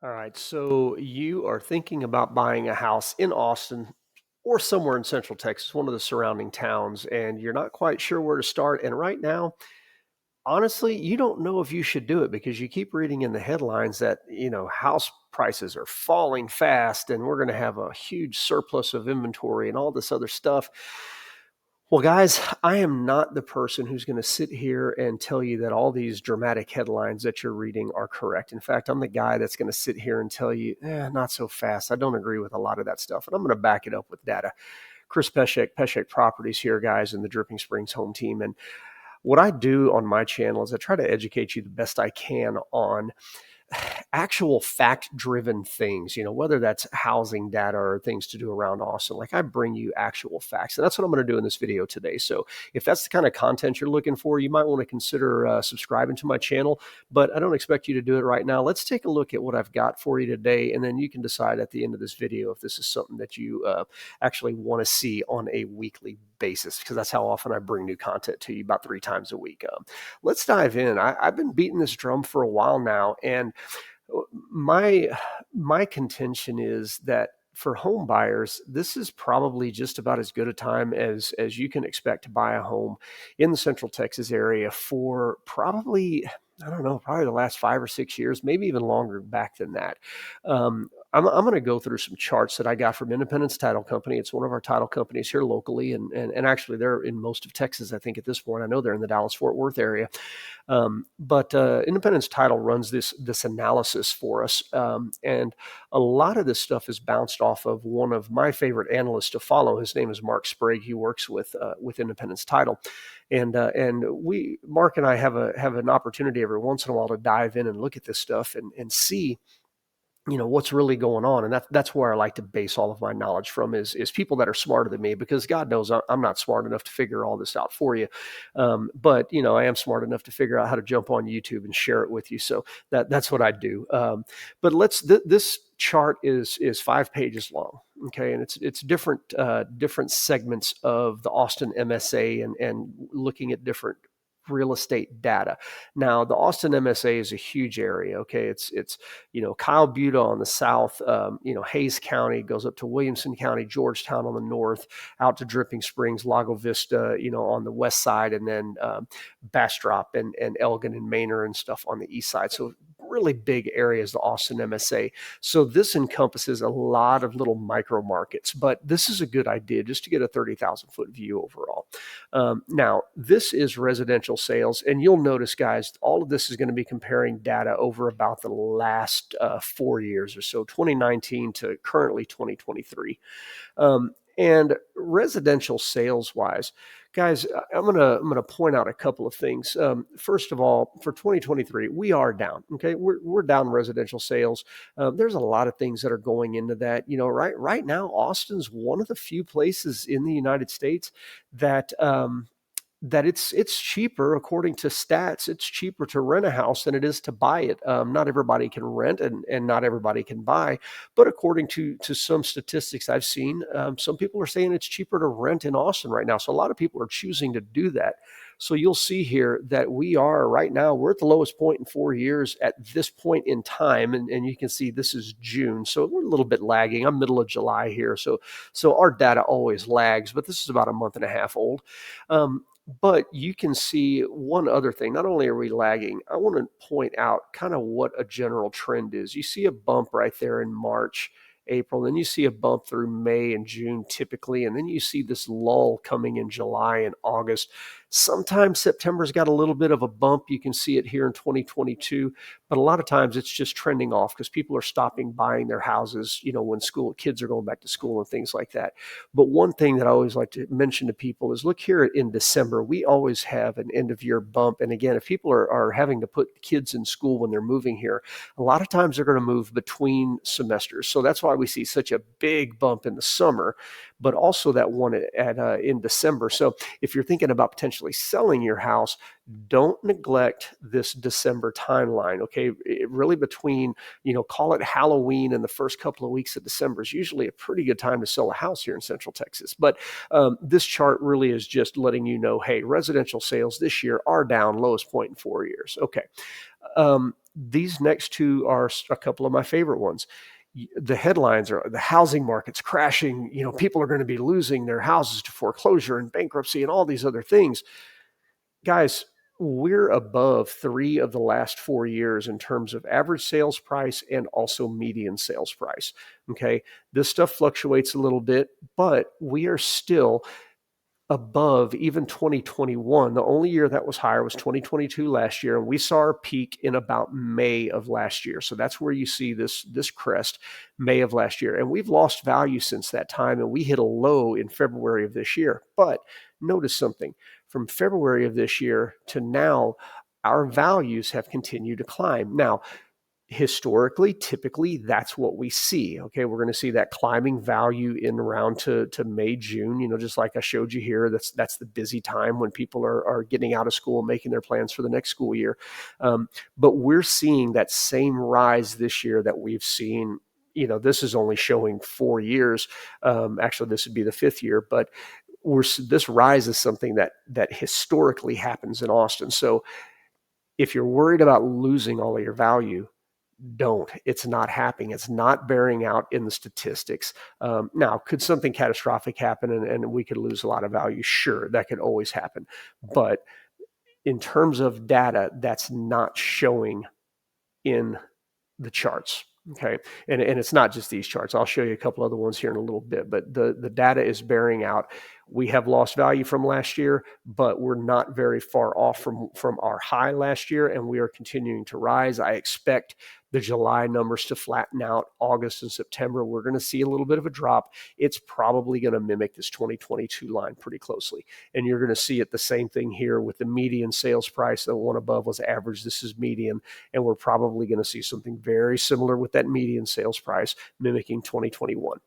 All right, so you are thinking about buying a house in Austin or somewhere in Central Texas, one of the surrounding towns, and you're not quite sure where to start. And right now, honestly, you don't know if you should do it because you keep reading in the headlines that, house prices are falling fast and we're going to have a huge surplus of inventory and all this other stuff. Well, guys, I am not the person who's going to sit here and tell you that all these dramatic headlines that you're reading are correct. In fact, I'm the guy that's going to sit here and tell you, not so fast. I don't agree with a lot of that stuff. And I'm going to back it up with data. Chris Pesek, Pesek Properties here, guys, in the Dripping Springs home team. And what I do on my channel is I try to educate you the best I can on actual fact driven things, whether that's housing data or things to do around Austin. Like I bring you actual facts. And that's what I'm going to do in this video today. So if that's the kind of content you're looking for, you might want to consider subscribing to my channel, but I don't expect you to do it right now. Let's take a look at what I've got for you today. And then you can decide at the end of this video if this is something that you actually want to see on a weekly basis, because that's how often I bring new content to you, about 3 times a week. Let's dive in. I've been beating this drum for a while now, and my my contention is that for home buyers, this is probably just about as good a time as you can expect to buy a home in the Central Texas area for probably, I don't know, probably the last 5 or 6 years, maybe even longer back than that. I'm going to go through some charts that I got from Independence Title Company. It's one of our title companies here locally, and actually they're in most of Texas, I think, at this point. I know they're in the Dallas Fort Worth area. But Independence Title runs this analysis for us, and a lot of this stuff is bounced off of one of my favorite analysts to follow. His name is Mark Sprague. He works with Independence Title, and we Mark and I have an opportunity every once in a while to dive in and look at this stuff and see what's really going on. And that's where I like to base all of my knowledge from is people that are smarter than me, because God knows I'm not smart enough to figure all this out for you. But I am smart enough to figure out how to jump on YouTube and share it with you. So that's what I do. But this chart is 5 pages long. Okay. And it's different segments of the Austin MSA, and looking at different real estate data. Now, the Austin MSA is a huge area. Okay, it's Kyle Buda on the south, Hayes County goes up to Williamson County, Georgetown on the north, out to Dripping Springs, Lago Vista, on the west side, and then Bastrop and Elgin and Manor and stuff on the east side. So really big areas, the Austin MSA. So this encompasses a lot of little micro markets, but this is a good idea just to get a 30,000 foot view overall. Now, this is residential sales, and you'll notice, guys, all of this is going to be comparing data over about the last 4 years or so, 2019 to currently 2023. And residential sales wise, guys, I'm gonna point out a couple of things. First of all, for 2023, we are down. Okay, we're down residential sales. There's a lot of things that are going into that. Right now, Austin's one of the few places in the United States that it's cheaper, according to stats. It's cheaper to rent a house than it is to buy it. Not everybody can rent, and not everybody can buy, but according to some statistics I've seen, some people are saying it's cheaper to rent in Austin right now. So a lot of people are choosing to do that. So you'll see here that we're at the lowest point in 4 years at this point in time, and you can see this is June, so we're a little bit lagging. I'm middle of July here, so our data always lags, but this is about a month and a half old. But you can see one other thing. Not only are we lagging, I want to point out kind of what a general trend is. You see a bump right there in March, April, then you see a bump through May and June typically, and then you see this lull coming in July and August. Sometimes September's got a little bit of a bump. You can see it here in 2022, but a lot of times it's just trending off because people are stopping buying their houses, when kids are going back to school and things like that. But one thing that I always like to mention to people is, look here in December, we always have an end of year bump. And again, if people are having to put kids in school when they're moving here, a lot of times they're going to move between semesters. So that's why we see such a big bump in the summer, but also that one in December. So if you're thinking about potentially selling your house, don't neglect this December timeline. Okay, really between, call it Halloween and the first couple of weeks of December is usually a pretty good time to sell a house here in Central Texas. But this chart really is just letting you know, hey, residential sales this year are down, lowest point in 4 years. Okay. these next two are a couple of my favorite ones. The headlines are the housing market's crashing. People are going to be losing their houses to foreclosure and bankruptcy and all these other things. Guys, we're above 3 of the last 4 years in terms of average sales price and also median sales price. Okay. This stuff fluctuates a little bit, but we are still above even 2021. The only year that was higher was 2022 last year, and we saw our peak in about May of last year. So that's where you see this crest, May of last year. And we've lost value since that time, and we hit a low in February of this year. But notice something. From February of this year to now, our values have continued to climb. Now, historically, typically, that's what we see. Okay, we're going to see that climbing value in around to May, June. Just like I showed you here, that's the busy time when people are getting out of school, making their plans for the next school year. But we're seeing that same rise this year that we've seen. This is only showing 4 years. Actually, this would be the 5th year, but this rise is something that historically happens in Austin. So if you're worried about losing all of your value, don't. It's not happening. It's not bearing out in the statistics. Now, could something catastrophic happen and we could lose a lot of value? Sure, that could always happen. But in terms of data, that's not showing in the charts. Okay. And it's not just these charts. I'll show you a couple other ones here in a little bit, but the data is bearing out. We have lost value from last year, but we're not very far off from our high last year, and we are continuing to rise. I expect the July numbers to flatten out. August and September, we're going to see a little bit of a drop. It's probably going to mimic this 2022 line pretty closely. And you're going to see it the same thing here with the median sales price. The one above was average. This is median. And we're probably going to see something very similar with that median sales price mimicking 2021.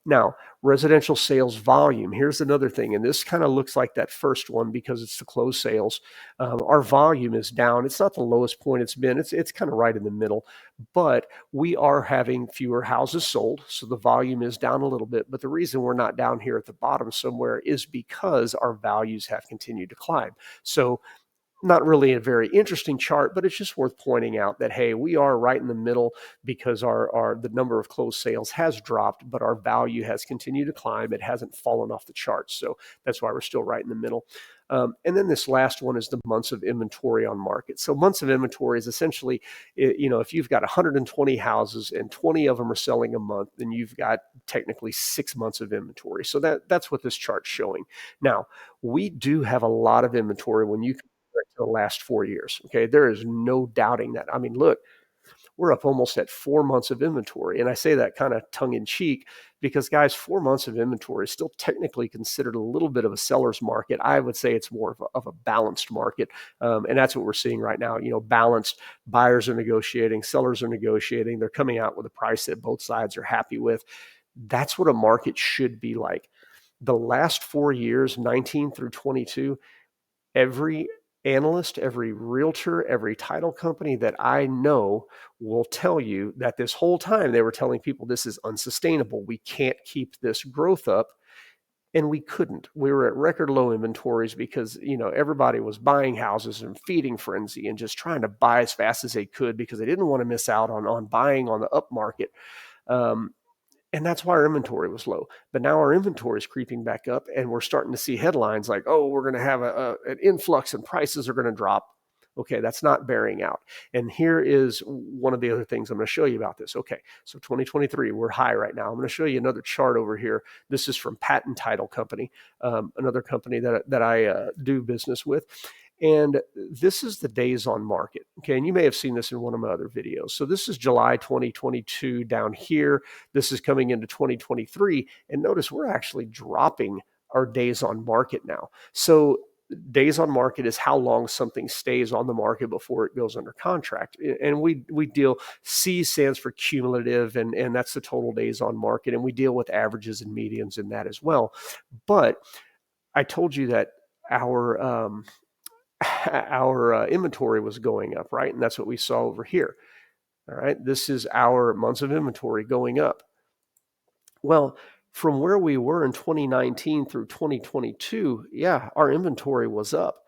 Now, residential sales volume. Here's another thing, and this kind of looks like that first one because it's the closed sales. Our volume is down. It's not the lowest point it's been. It's kind of right in the middle, but we are having fewer houses sold, so the volume is down a little bit. But the reason we're not down here at the bottom somewhere is because our values have continued to climb. So not really a very interesting chart, but it's just worth pointing out that, hey, we are right in the middle because the number of closed sales has dropped, but our value has continued to climb. It hasn't fallen off the charts. So that's why we're still right in the middle. And then this last one is the months of inventory on market. So months of inventory is essentially, if you've got 120 houses and 20 of them are selling a month, then you've got technically 6 months of inventory. So that's what this chart's showing. Now, we do have a lot of inventory when you to the last 4 years. Okay. There is no doubting that. I mean, look, we're up almost at 4 months of inventory. And I say that kind of tongue in cheek because, guys, 4 months of inventory is still technically considered a little bit of a seller's market. I would say it's more of a balanced market. And that's what we're seeing right now. Balanced. Buyers are negotiating, sellers are negotiating. They're coming out with a price that both sides are happy with. That's what a market should be like. The last 4 years, 19 through 22, every analyst, every realtor, every title company that I know will tell you that this whole time they were telling people this is unsustainable. We can't keep this growth up. And we couldn't. We were at record low inventories because, everybody was buying houses and feeding frenzy and just trying to buy as fast as they could because they didn't want to miss out on buying on the up market. And that's why our inventory was low. But now our inventory is creeping back up, and we're starting to see headlines like, oh, we're going to have an influx and prices are going to drop. Okay, that's not bearing out. And here is one of the other things I'm going to show you about this. Okay, so 2023, we're high right now. I'm going to show you another chart over here. This is from Patent Title Company, another company that I do business with. And this is the days on market. Okay. And you may have seen this in one of my other videos. So this is July 2022 down here. This is coming into 2023. And notice we're actually dropping our days on market now. So days on market is how long something stays on the market before it goes under contract. And we deal, C stands for cumulative, and that's the total days on market. And we deal with averages and medians in that as well. But I told you that our inventory was going up, right? And that's what we saw over here. All right. This is our months of inventory going up. Well, from where we were in 2019 through 2022, yeah, our inventory was up.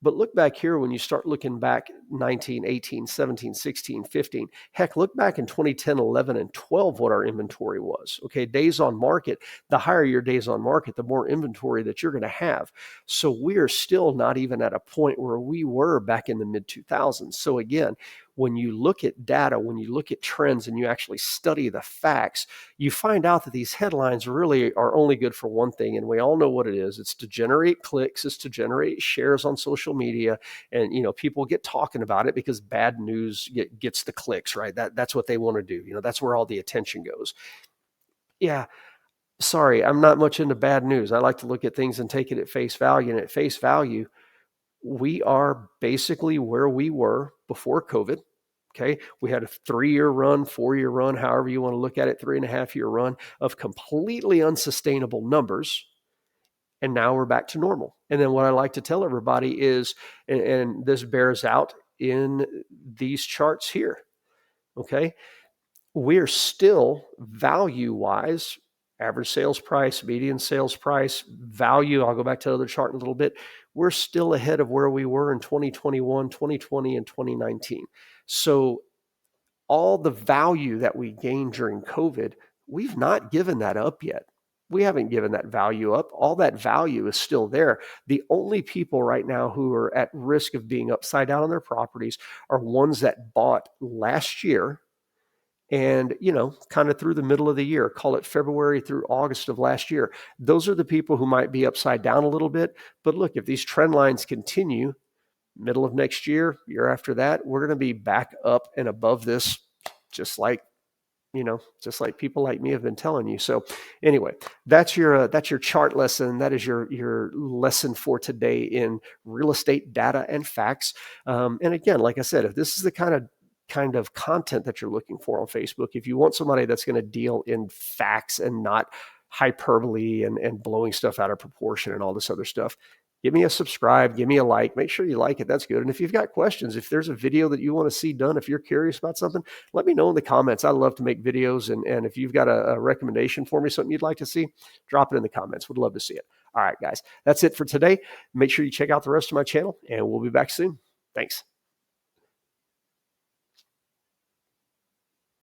But look back here when you start looking back 19, 18, 17, 16, 15. Heck, look back in 2010, 11, and 12 what our inventory was. Okay, days on market, the higher your days on market, the more inventory that you're going to have. So we are still not even at a point where we were back in the mid 2000s. So again, when you look at data, when you look at trends and you actually study the facts, you find out that these headlines really are only good for one thing. And we all know what it is. It's to generate clicks, it's to generate shares on social media. And, people get talking about it because bad news gets the clicks, right? That's what they want to do. That's where all the attention goes. Yeah. Sorry, I'm not much into bad news. I like to look at things and take it at face value. And at face value, we are basically where we were before COVID. Okay. We had a 3-year run, 4-year run, however you want to look at it, 3.5-year run of completely unsustainable numbers. And now we're back to normal. And then what I like to tell everybody is, and this bears out in these charts here. Okay. We're still value wise, average sales price, median sales price, value. I'll go back to the other chart in a little bit. We're still ahead of where we were in 2021, 2020, and 2019. So all the value that we gained during COVID, we've not given that up yet. We haven't given that value up. All that value is still there. The only people right now who are at risk of being upside down on their properties are ones that bought last year and, kind of through the middle of the year, call it February through August of last year. Those are the people who might be upside down a little bit. But look, if these trend lines continue, middle of next year after that, we're going to be back up and above this, just like just like people like me have been telling you. So anyway, that's your chart lesson. That is your lesson for today in real estate data and facts. And again, like I said, if this is the kind of content that you're looking for on Facebook, if you want somebody that's going to deal in facts and not hyperbole and blowing stuff out of proportion and all this other stuff, give me a subscribe, give me a like, make sure you like it. That's good. And if you've got questions, if there's a video that you want to see done, if you're curious about something, let me know in the comments. I love to make videos. And if you've got a recommendation for me, something you'd like to see, drop it in the comments. Would love to see it. All right, guys, that's it for today. Make sure you check out the rest of my channel and we'll be back soon. Thanks.